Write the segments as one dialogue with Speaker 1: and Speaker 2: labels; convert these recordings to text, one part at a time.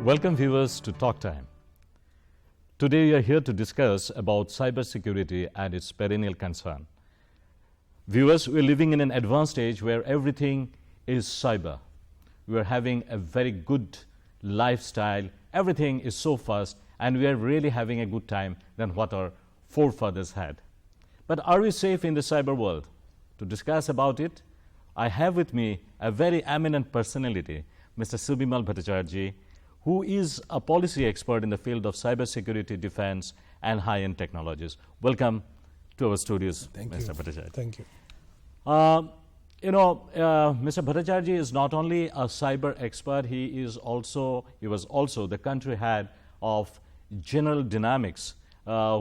Speaker 1: Welcome viewers to Talk Time. Today we are here to discuss about cybersecurity and its perennial concern. Viewers, we are living in an advanced age where everything is cyber. We are having a very good lifestyle, everything is so fast, and we are really having a good time than what our forefathers had. But are we safe in the cyber world? To discuss about it, I have with me a very eminent personality, Mr. Subimal Bhattacharjee, who is a policy expert in the field of cybersecurity, defense, and high-end technologies. Welcome to our studios, Mr. Bhattacharjee.
Speaker 2: Thank you.
Speaker 1: Mr. Bhattacharjee is not only a cyber expert, he was also the country head of General Dynamics,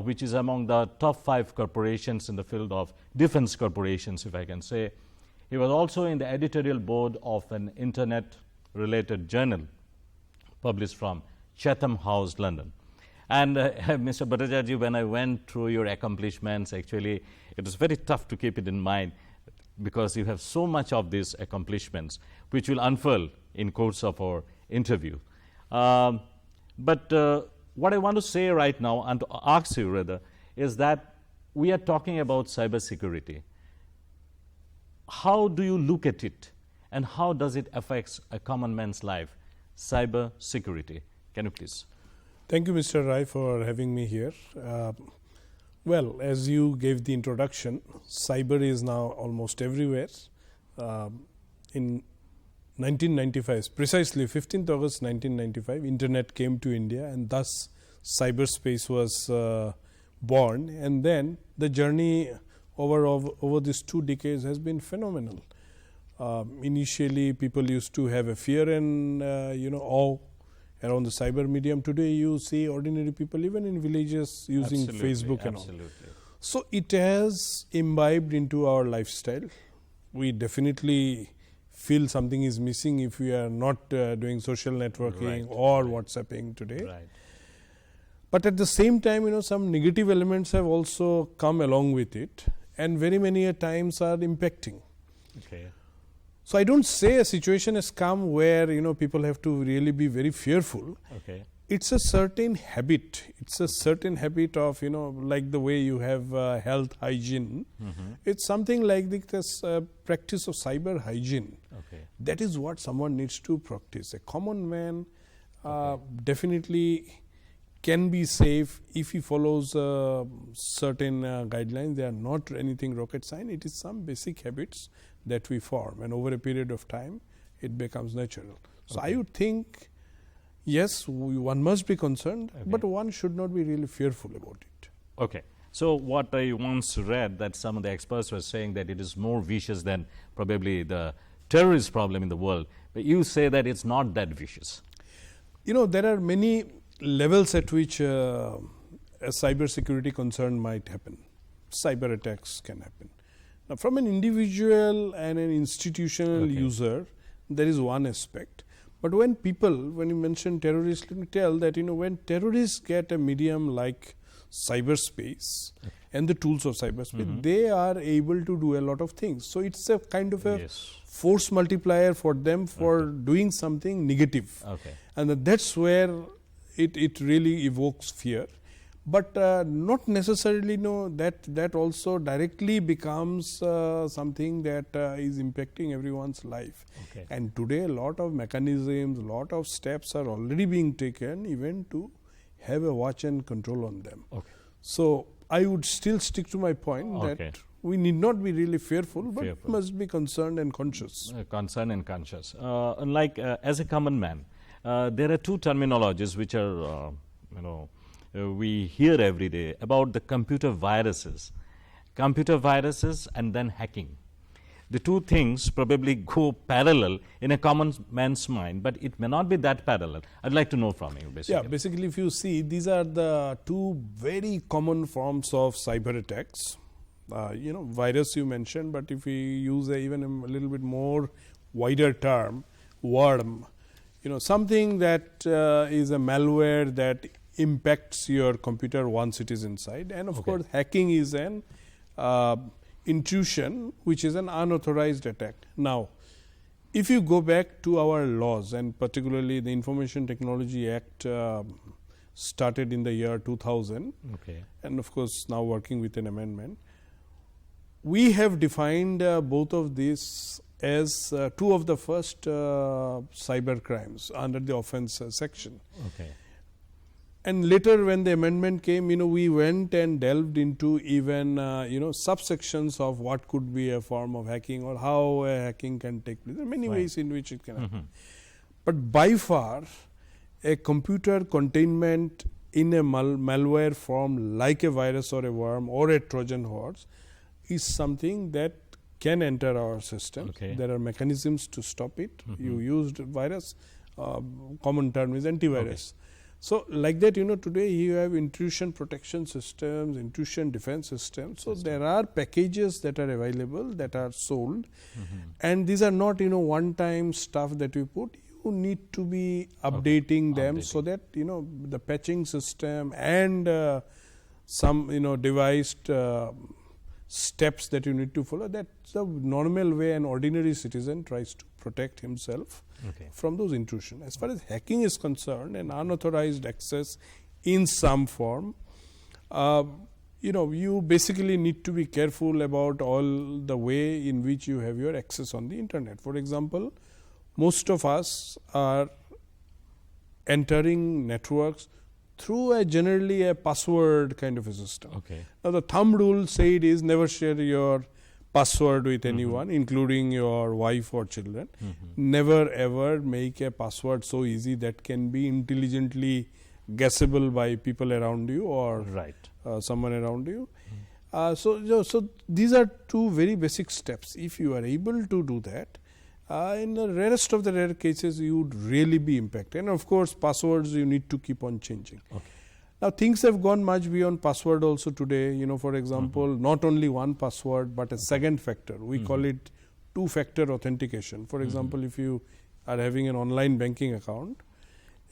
Speaker 1: which is among the top 5 corporations in the field of defense corporations, if I can say. He was also in the editorial board of an internet-related journal published from Chatham House, London. And Mr. Bhattacharjee, when I went through your accomplishments, actually, it was very tough to keep it in mind because you have so much of these accomplishments, which will unfurl in course of our interview. But what I want to say right now, and to ask you rather, is that we are talking about cybersecurity. How do you look at it, and how does it affect a common man's life? Cyber security. Can you please?
Speaker 2: Thank you, Mr. Rai, for having me here. Well, as you gave the introduction, cyber is now almost everywhere. In 1995, precisely 15th August 1995, Internet came to India, and thus cyberspace was born. And then the journey over these 2 decades has been phenomenal. Initially, people used to have a fear and awe around the cyber medium. Today, you see ordinary people, even in villages, using Facebook and all. So it has imbibed into our lifestyle. We definitely feel something is missing if we are not doing social networking or WhatsApping today.
Speaker 1: Right.
Speaker 2: But at the same time, some negative elements have also come along with it, and very many times are impacting.
Speaker 1: Okay.
Speaker 2: So I don't say a situation has come where people have to really be very fearful.
Speaker 1: Okay.
Speaker 2: It's a certain habit. It's a certain habit of like the way you have health hygiene.
Speaker 1: Mm-hmm.
Speaker 2: It's something like this practice of cyber hygiene.
Speaker 1: Okay.
Speaker 2: That is what someone needs to practice. A common man definitely can be safe if he follows certain guidelines. They are not anything rocket science. It is some basic habits that we form, and over a period of time, it becomes natural. So I would think, yes, one must be concerned, but one should not be really fearful about it.
Speaker 1: Okay. So what I once read, that some of the experts were saying that it is more vicious than probably the terrorist problem in the world. But you say that it's not that vicious.
Speaker 2: There are many levels at which a cyber security concern might happen. Cyber attacks can happen. Now, from an individual and an institutional user, there is one aspect. But when you mention terrorists, let me tell that when terrorists get a medium like cyberspace and the tools of cyberspace, they are able to do a lot of things. So it's a kind of a force multiplier for them for doing something negative. And that's where it really evokes fear. But not necessarily that also directly becomes something that is impacting everyone's life. And today a lot of mechanisms, a lot of steps are already being taken even to have a watch and control on them. So I would still stick to my point that we need not be really fearful, but must be concerned and conscious.
Speaker 1: Concerned and conscious. Unlike as a common man, there are 2 terminologies which are, we hear every day about the computer viruses and then hacking. The 2 things probably go parallel in a common man's mind, but it may not be that parallel. I'd like to know from you, basically.
Speaker 2: Yeah, basically, if you see, these are the 2 very common forms of cyber attacks. Virus you mentioned, but if we use even a little bit more wider term, worm, something that is a malware that impacts your computer once it is inside. And of course, hacking is an intrusion, which is an unauthorized attack. Now, if you go back to our laws, and particularly the Information Technology Act started in the year 2000,
Speaker 1: Okay.
Speaker 2: and of course, now working with an amendment, we have defined both of these as two of the first cyber crimes under the offense section.
Speaker 1: Okay.
Speaker 2: And later when the amendment came, we went and delved into even subsections of what could be a form of hacking or how hacking can take place. There are many ways in which it can happen. But by far, a computer containment in a malware form like a virus or a worm or a Trojan horse is something that can enter our system.
Speaker 1: Okay.
Speaker 2: There are mechanisms to stop it. You used virus, common term is antivirus. Okay. So, like that, today you have intrusion protection systems, intrusion defense systems. So, there are packages that are available, that are sold, and these are not, one time stuff that you put. You need to be updating them so that, the patching system and some, devised steps that you need to follow. That's the normal way an ordinary citizen tries to protect himself from those intrusion. As far as hacking is concerned, and unauthorized access in some form, you basically need to be careful about all the way in which you have your access on the internet. For example, most of us are entering networks through generally a password kind of a system.
Speaker 1: Okay.
Speaker 2: Now, the thumb rule said is never share your password with anyone, including your wife or children. Never ever make a password so easy that can be intelligently guessable by people around you or someone around you. So these are two very basic steps. If you are able to do that, in the rarest of the rare cases, you would really be impacted. And of course, passwords you need to keep on changing. Okay. Now, things have gone much beyond password also today. For example, not only one password, but a second factor. We call it two-factor authentication. For example, if you are having an online banking account,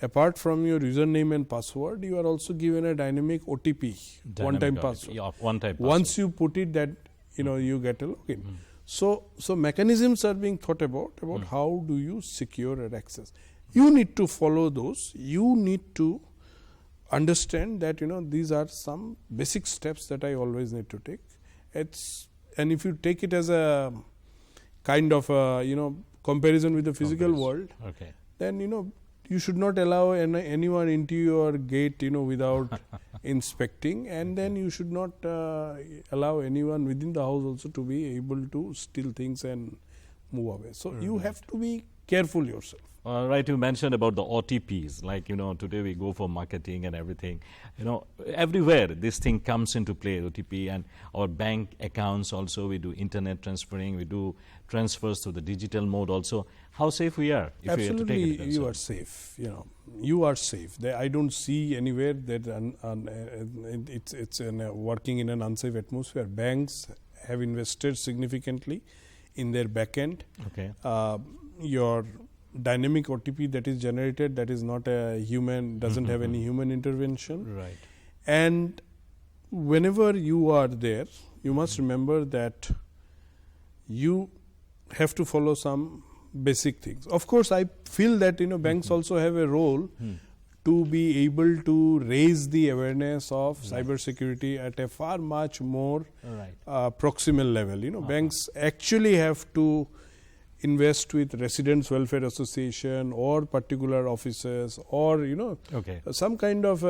Speaker 2: apart from your username and password, you are also given a dynamic OTP, one-time password.
Speaker 1: Yeah, one-time password.
Speaker 2: Once you put it, that you get a login. So mechanisms are being thought about how do you secure your access. You need to follow those. You need to understand that these are some basic steps that I always need to take. And if you take it as a kind of comparison with the physical world, then you should not allow anyone into your gate without inspecting, and then you should not allow anyone within the house also to be able to steal things and move away. So you have to be careful yourself.
Speaker 1: Right, you mentioned about the OTPs, like, today we go for marketing and everything. Everywhere this thing comes into play, OTP, and our bank accounts also, we do internet transferring, we do transfers to the digital mode also. How safe we are? If
Speaker 2: Absolutely,
Speaker 1: we have to take it
Speaker 2: you are safe. You are safe. I don't see anywhere that it's working in an unsafe atmosphere. Banks have invested significantly in their back end.
Speaker 1: Okay.
Speaker 2: Your dynamic OTP that is generated, that is not a human, doesn't have any human intervention.
Speaker 1: Right.
Speaker 2: And whenever you are there, you must remember that you have to follow some basic things. Of course, I feel that banks also have a role to be able to raise the awareness of cybersecurity at a far much more proximal level. Banks actually have to invest with Residents Welfare Association or particular offices or some kind of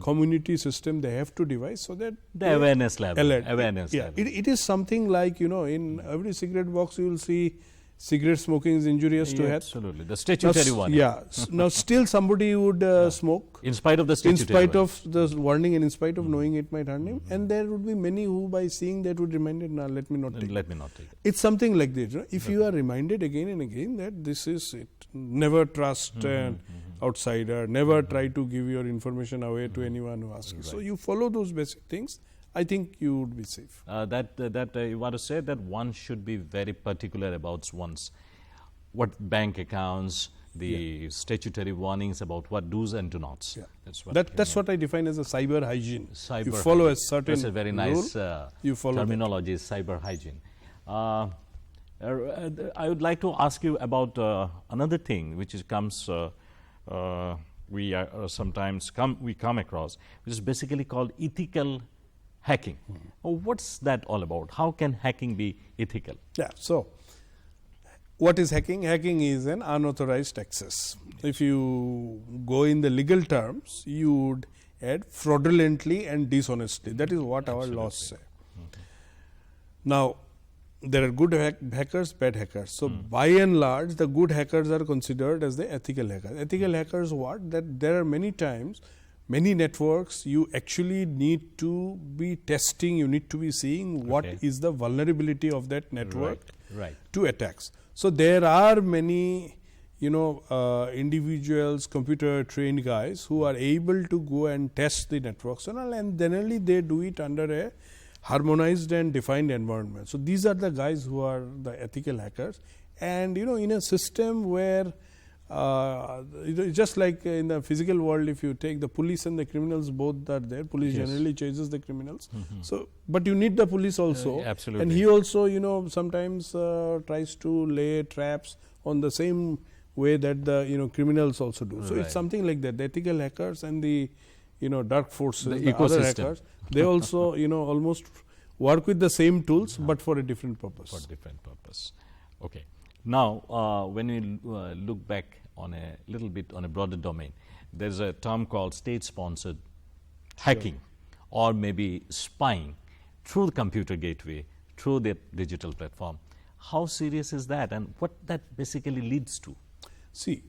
Speaker 2: community system they have to devise so that
Speaker 1: the awareness level.
Speaker 2: Level. It is something like in every cigarette box you will see cigarette smoking is injurious to health.
Speaker 1: Absolutely, the statutory warning.
Speaker 2: Yeah, now still somebody would smoke
Speaker 1: in spite of the statutory
Speaker 2: of the warning and in spite of knowing it might harm him. And there would be many who by seeing that would remind it, let me not take it. It's something like this. If you are reminded again and again that this is it, never trust an outsider, never try to give your information away to anyone who asks you. So you follow those basic things, I think you would be safe.
Speaker 1: You want to say that one should be very particular about what bank accounts, the statutory warnings about what do's and do nots.
Speaker 2: That's what I define as a cyber hygiene. You follow a certain
Speaker 1: That's a very nice
Speaker 2: you follow
Speaker 1: terminology, cyber hygiene. I would like to ask you about another thing which is comes we sometimes come across, which is basically called ethical hacking. What's that all about? How can hacking be ethical?
Speaker 2: Yeah. So, what is hacking? Hacking is an unauthorized access. If you go in the legal terms, you would add fraudulently and dishonestly. That is what our laws say. Now, there are good hackers, bad hackers. So, by and large, the good hackers are considered as the ethical hackers. Ethical hackers what? That there are many times, many networks, you actually need to be testing, you need to be seeing what is the vulnerability of that network to attacks. So, there are many individuals, computer trained guys who are able to go and test the networks and generally they do it under a harmonized and defined environment. So, these are the guys who are the ethical hackers, and in a system where just like in the physical world, if you take the police and the criminals, both are there. Police generally chases the criminals. So, but you need the police also,
Speaker 1: absolutely.
Speaker 2: And he also sometimes tries to lay traps on the same way that the criminals also do. So, it's something like that. The ethical hackers and the dark forces, the other hackers, they also almost work with the same tools, but for a different purpose.
Speaker 1: For different purpose. Okay. Now, when we look back on a little bit on a broader domain, there is a term called state-sponsored hacking, or maybe spying through the computer gateway, through the digital platform. How serious is that, and what that basically leads to?
Speaker 2: See,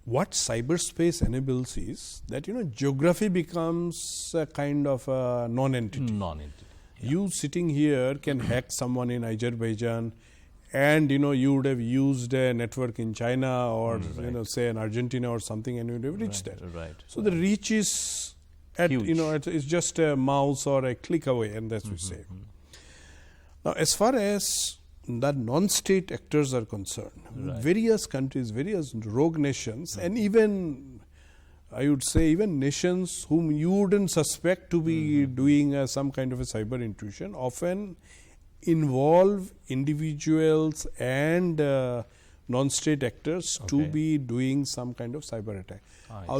Speaker 2: what cyberspace enables is that geography becomes a kind of a non-entity. You sitting here can hack someone in Azerbaijan, and you would have used a network in China or say in Argentina or something, and you would have reached there. So the reach is at it's just a mouse or a click away, and that's what we say. Now, as far as the non-state actors are concerned, various countries, various rogue nations, and even I would say even nations whom you wouldn't suspect to be doing some kind of a cyber intrusion often involve individuals and non-state actors to be doing some kind of cyber attack.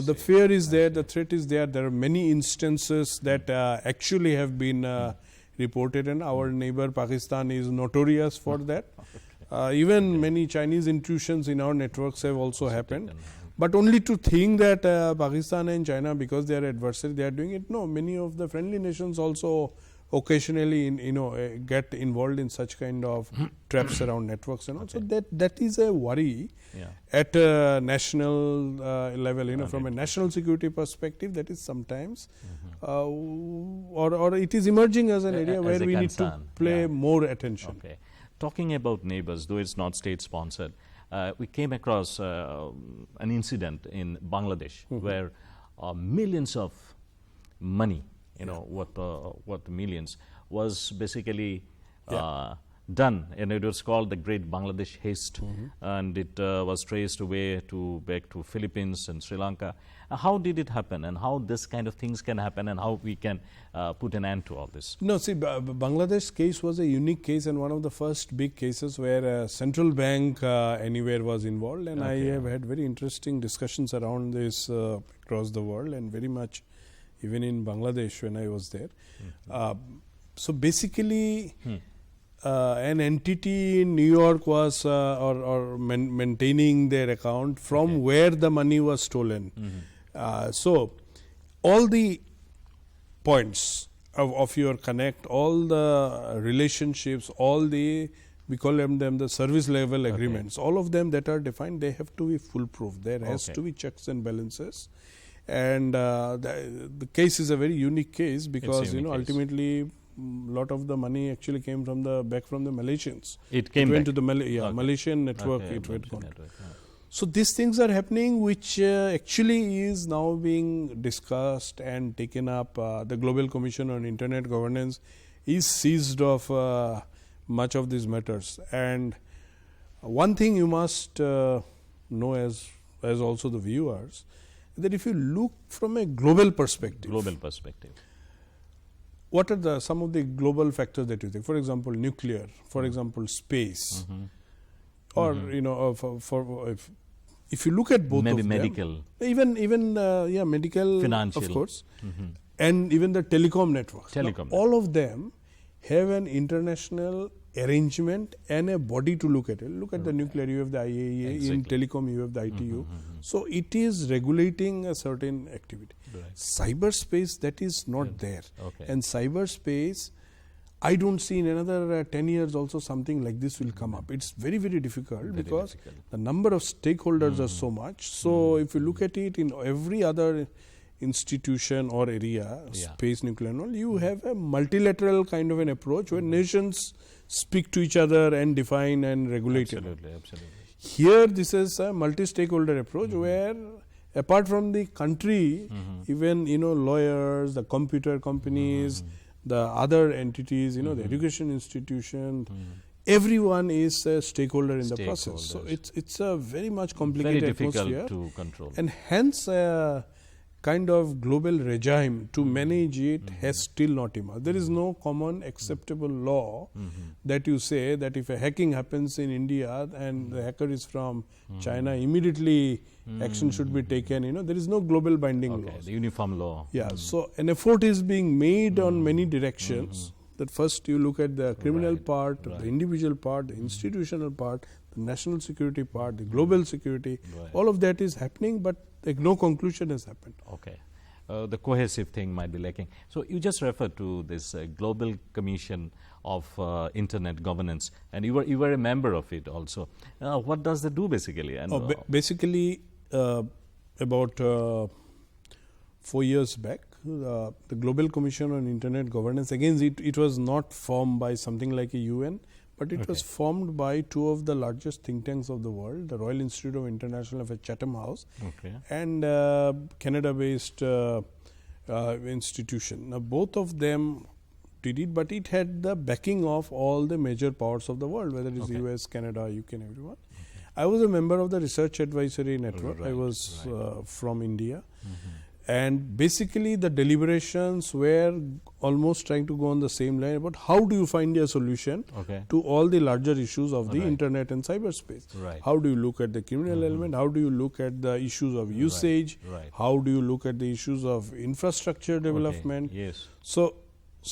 Speaker 2: The fear is there, the threat is there. There are many instances that actually have been reported, and our neighbor Pakistan is notorious for that. Even many Chinese intrusions in our networks have also happened. But only to think that Pakistan and China, because they are adversaries, they are doing it. No, many of the friendly nations also occasionally get involved in such kind of traps around networks and all. So that is a worry at a national level. From a national security perspective, that is sometimes or it is emerging as an area where we need to pay more attention.
Speaker 1: Talking about neighbors, though it's not state sponsored, we came across an incident in Bangladesh where millions of money, what millions, was basically done, and it was called the Great Bangladesh Heist, and it was traced away back to Philippines and Sri Lanka. How did it happen, and how this kind of things can happen, and how we can put an end to all this?
Speaker 2: No, see, Bangladesh case was a unique case and one of the first big cases where a central bank anywhere was involved, and I have had very interesting discussions around this across the world, and very much even in Bangladesh when I was there. So basically, an entity in New York was maintaining their account from where the money was stolen. So all the points of your connect, all the relationships, all the, we call them the service level agreements, all of them that are defined, they have to be foolproof. There has to be checks and balances. And the case is a very unique case because ultimately lot of the money actually came from the Malaysians.
Speaker 1: It
Speaker 2: went to the Malaysian network. So these things are happening, which actually is now being discussed and taken up. The Global Commission on Internet Governance is seized of much of these matters. And one thing you must know as also the viewers, that if you look from a global perspective, what are some of the global factors that you think? For example, nuclear, for example, space, or if you look at both
Speaker 1: maybe
Speaker 2: of
Speaker 1: medical,
Speaker 2: them, even medical,
Speaker 1: financial,
Speaker 2: of course, and even the telecom networks. All of them have an international arrangement and a body to look at it. Look at the nuclear, you have the IAEA, in telecom you have the ITU. So it is regulating a certain activity. Cyberspace, that is not there. And cyberspace, I don't see in another 10 years also something like this will come up. It's very, very difficult because the number of stakeholders are so much. So if you look at it in every other institution or area, space, nuclear and all, you have a multilateral kind of an approach where nations speak to each other and define and regulate.
Speaker 1: Absolutely.
Speaker 2: Here this is a multi-stakeholder approach where apart from the country, even lawyers, the computer companies, the other entities, the education institution, everyone is a stakeholder in the process. So it's a very much complicated atmosphere
Speaker 1: to control,
Speaker 2: and hence kind of global regime to manage it has still not emerged. There is no common acceptable law that you say that if a hacking happens in India and the hacker is from China, immediately action should be taken. There is no global binding law.
Speaker 1: The uniform law.
Speaker 2: So an effort is being made on many directions. That first you look at the criminal part, the individual part, the institutional part, the national security part, the global security. All of that is happening, but no conclusion has happened.
Speaker 1: The cohesive thing might be lacking. So you just referred to this Global Commission of Internet Governance, and you were a member of it also. What does it do basically? And
Speaker 2: basically, about 4 years back, the Global Commission on Internet Governance, again it was not formed by something like a UN, but it was formed by two of the largest think tanks of the world, the Royal Institute of International Affairs, Chatham House, and Canada-based institution. Now both of them did it, but it had the backing of all the major powers of the world, whether it is US, Canada, UK and everyone. I was a member of the Research Advisory Network. I was from India. And basically the deliberations were almost trying to go on the same line about how do you find a solution to all the larger issues of the internet and cyberspace. How do you look at the criminal element? How do you look at the issues of usage? How do you look at the issues of infrastructure development? So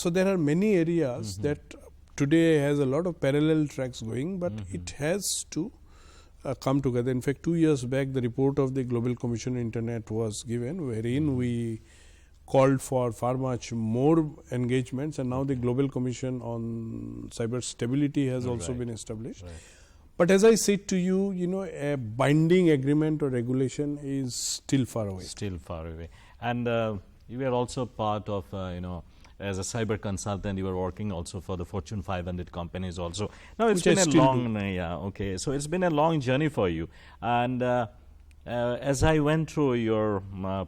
Speaker 2: there are many areas that today has a lot of parallel tracks going, but it has to come together. In fact, 2 years back, the report of the Global Commission on Internet was given, wherein we called for far much more engagements, and now the Global Commission on Cyber Stability has also been established. But as I said to you, a binding agreement or regulation is still far away.
Speaker 1: And you were also part of, as a cyber consultant, you were working also for the Fortune 500 companies also. Now it's been a long, so it's been a long journey for you. And as I went through your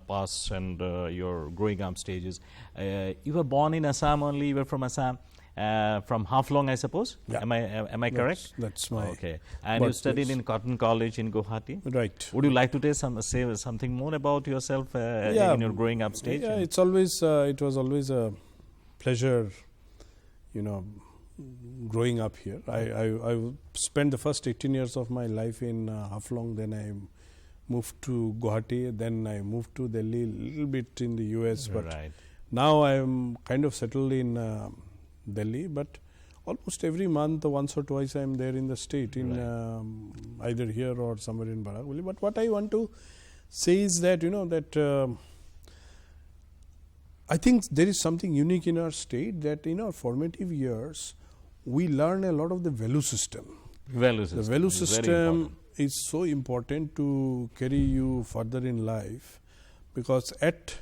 Speaker 1: past and your growing up stages, you were born in Assam only. You were from Assam, from Haflong, I suppose. Am I correct?
Speaker 2: That's my.
Speaker 1: And you studied in Cotton College in Guwahati. Would you like to say something more about yourself in your growing up stage?
Speaker 2: It's always it was always a pleasure, growing up here. I spent the first 18 years of my life in Haflong, then I moved to Guwahati, then I moved to Delhi, a little bit in the US, but now I am kind of settled in Delhi, but almost every month, once or twice, I am there in the state, in either here or somewhere in Barakuli. But what I want to say is that, I think there is something unique in our state, that in our formative years, we learn a lot of the value system. The value system is so important to carry you further in life, because at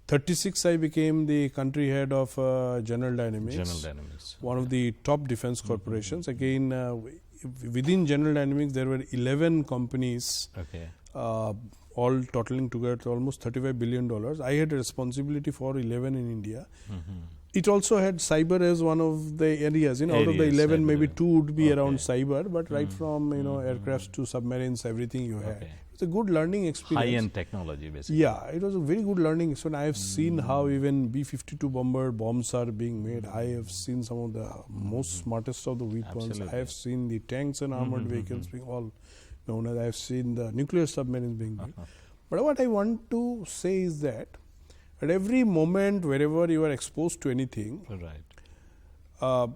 Speaker 2: 36 I became the country head of General Dynamics, one of the top defense corporations. Again, within General Dynamics there were 11 companies, all totaling together almost $35 billion. I had a responsibility for 11 in India. it also had cyber as one of the areas. Out of the
Speaker 1: Areas,
Speaker 2: 11,
Speaker 1: cyber
Speaker 2: maybe
Speaker 1: area.
Speaker 2: 2 would be around
Speaker 1: Okay.
Speaker 2: cyber, but right from aircrafts to submarines, everything you had.
Speaker 1: Okay.
Speaker 2: It's a good learning experience.
Speaker 1: High-end technology, basically.
Speaker 2: Yeah, it was a very good learning. So I have seen how even B-52 bomber bombs are being made. I have seen some of the most smartest of the weapons.
Speaker 1: Absolutely.
Speaker 2: I have seen the tanks and armored vehicles being all known as. I have seen the nuclear submarines being built. But what I want to say is that at every moment, wherever you are exposed to anything,
Speaker 1: Right.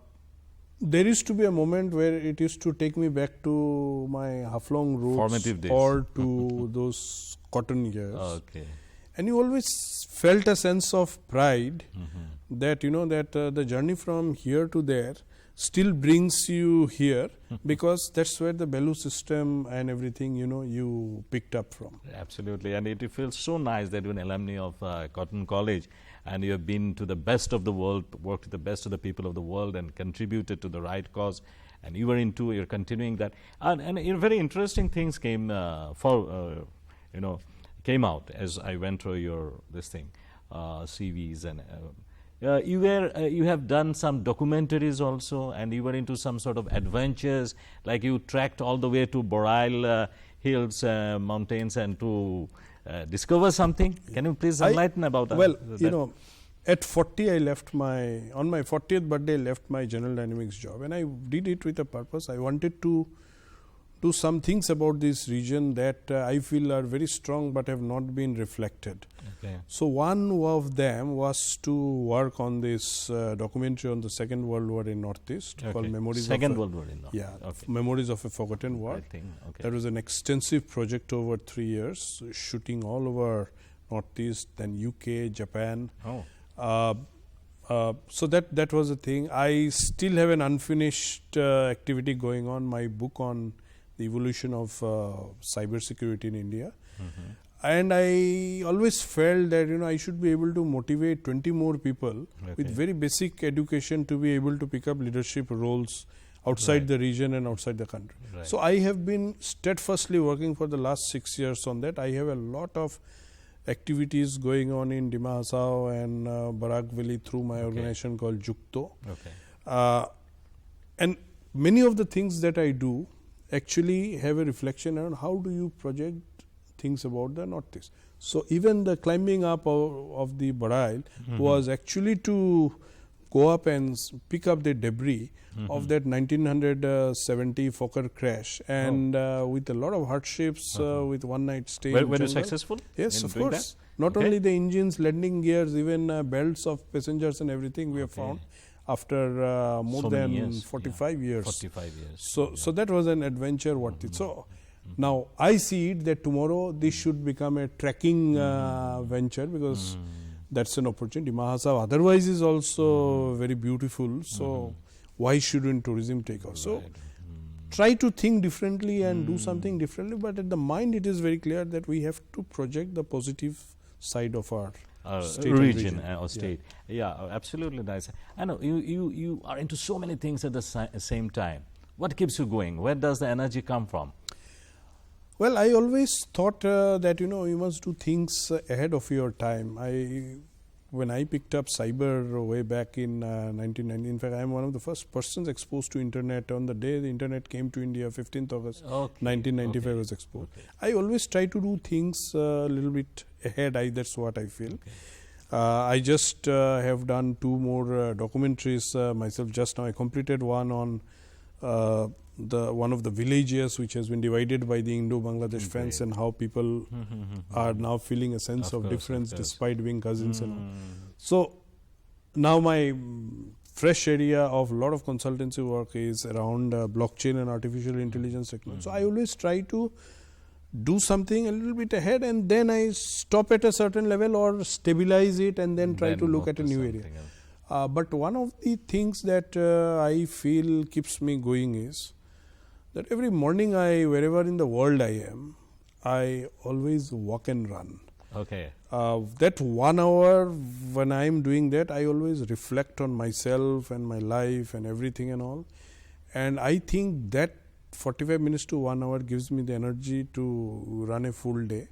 Speaker 2: there is to be a moment where it is to take me back to my Haflong roots
Speaker 1: Formative days.
Speaker 2: or to those cotton years.
Speaker 1: Okay.
Speaker 2: And you always felt a sense of pride that the journey from here to there still brings you here because that's where the value system and everything you picked up from.
Speaker 1: Absolutely, and it feels so nice that you're an alumni of Cotton College and you have been to the best of the world, worked with the best of the people of the world and contributed to the right cause, and you're continuing that. And very interesting things came came out as I went through your CVs, and you have done some documentaries also, and you were into some sort of adventures, like you trekked all the way to Boreal Hills mountains and to discover something. Can you please enlighten about that?
Speaker 2: Well, at 40 I left on my 40th birthday I left my General Dynamics job, and I did it with a purpose. I wanted to do some things about this region that I feel are very strong but have not been reflected.
Speaker 1: Okay.
Speaker 2: So one of them was to work on this documentary on the Second World War in Northeast called Memories
Speaker 1: Second World War in North.
Speaker 2: Yeah,
Speaker 1: Okay.
Speaker 2: Memories of a Forgotten War.
Speaker 1: I think, okay.
Speaker 2: That was an extensive project over 3 years, shooting all over Northeast, then UK, Japan. So that was a thing. I still have an unfinished activity going on, my book on the evolution of cybersecurity in India. And I always felt that I should be able to motivate 20 more people with very basic education to be able to pick up leadership roles outside the region and outside the country.
Speaker 1: Right.
Speaker 2: So I have been steadfastly working for the last 6 years on that. I have a lot of activities going on in Dima Hasao and Barak Valley through my organization called Jukto. And many of the things that I do actually have a reflection on how do you project things about the Northeast. So even the climbing up of the Baral was actually to go up and pick up the debris of that 1970 Fokker crash, and with a lot of hardships, with one night stay.
Speaker 1: Were you successful?
Speaker 2: Yes,
Speaker 1: in
Speaker 2: of
Speaker 1: doing
Speaker 2: course.
Speaker 1: that?
Speaker 2: Not only the engines, landing gears, even belts of passengers and everything we have found after more
Speaker 1: So many
Speaker 2: than
Speaker 1: years.
Speaker 2: 45 years.
Speaker 1: 45 years.
Speaker 2: So that was an adventure worth it. So now I see it that tomorrow this should become a trekking venture, because that's an opportunity. Mahasab otherwise is also very beautiful. So why shouldn't tourism take off? So try to think differently and do something differently. But at the mind, it is very clear that we have to project the positive side of our state
Speaker 1: region or state. Yeah, absolutely nice. I know you are into so many things at the same time. What keeps you going? Where does the energy come from?
Speaker 2: Well, I always thought that you must do things ahead of your time. When I picked up cyber way back in 1990, in fact, I am one of the first persons exposed to internet on the day the internet came to India, 15th August 1995 was exposed. I always try to do things a little bit ahead. That's what I feel. I just have done 2 more documentaries myself just now. I completed one on one of the villages which has been divided by the Indo-Bangladesh fence, and how people are now feeling a sense of difference despite being cousins and all. So now my fresh area of a lot of consultancy work is around blockchain and artificial intelligence technology. So I always try to do something a little bit ahead, and then I stop at a certain level or stabilize it and then try to look at a new area. But one of the things that I feel keeps me going is that every morning wherever in the world I am, I always walk and run. That 1 hour when I am doing that, I always reflect on myself and my life and everything and all. And I think that 45 minutes to 1 hour gives me the energy to run a full day.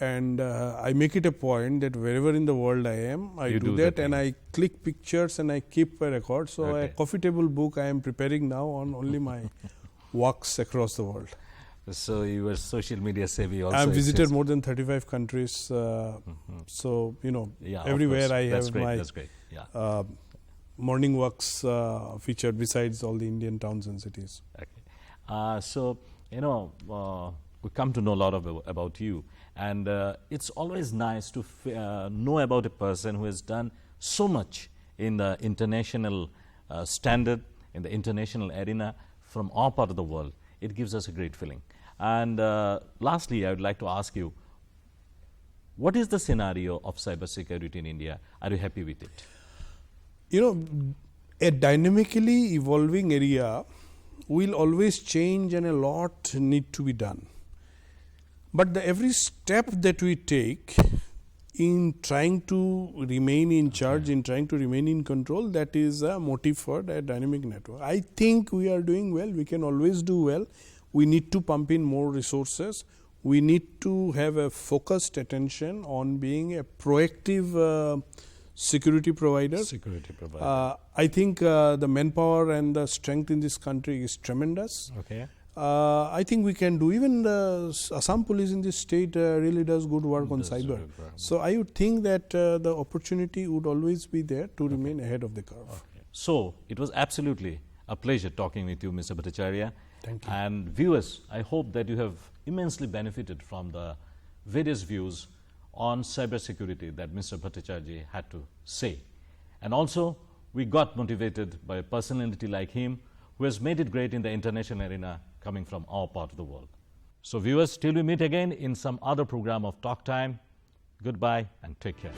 Speaker 2: and I make it a point that wherever in the world I am, I
Speaker 1: You
Speaker 2: do
Speaker 1: do the
Speaker 2: that, and I click pictures and I keep a record. So a
Speaker 1: Okay.
Speaker 2: coffee table book I am preparing now on only my walks across the world.
Speaker 1: So you were social media savvy also.
Speaker 2: I have
Speaker 1: it
Speaker 2: visited
Speaker 1: seems.
Speaker 2: more than 35 countries, so
Speaker 1: Yeah, of
Speaker 2: everywhere
Speaker 1: course.
Speaker 2: I
Speaker 1: That's
Speaker 2: have
Speaker 1: great.
Speaker 2: my
Speaker 1: That's great. Yeah.
Speaker 2: morning walks featured besides all the Indian towns and cities.
Speaker 1: Okay. So, we come to know a lot about you, and it's always nice to know about a person who has done so much in the international standard, in the international arena from all part of the world. It gives us a great feeling. And lastly, I would like to ask you, what is the scenario of cybersecurity in India? Are you happy with it?
Speaker 2: A dynamically evolving area will always change, and a lot need to be done. But every step that we take in trying to remain in charge, in trying to remain in control, that is a motive for a dynamic network. I think we are doing well. We can always do well. We need to pump in more resources. We need to have a focused attention on being a proactive security provider. I think the manpower and the strength in this country is tremendous.
Speaker 1: Okay.
Speaker 2: I think we can do. Even the Assam police in this state really does good work on cyber. So I would think that the opportunity would always be there to remain ahead of the curve.
Speaker 1: Okay. So it was absolutely a pleasure talking with you, Mr. Bhattacharya.
Speaker 2: Thank you.
Speaker 1: And viewers, I hope that you have immensely benefited from the various views on cybersecurity that Mr. Bhattacharya had to say. And also, we got motivated by a personality like him who has made it great in the international arena coming from all parts of the world. So viewers, till we meet again in some other program of Talk Time, goodbye and take care.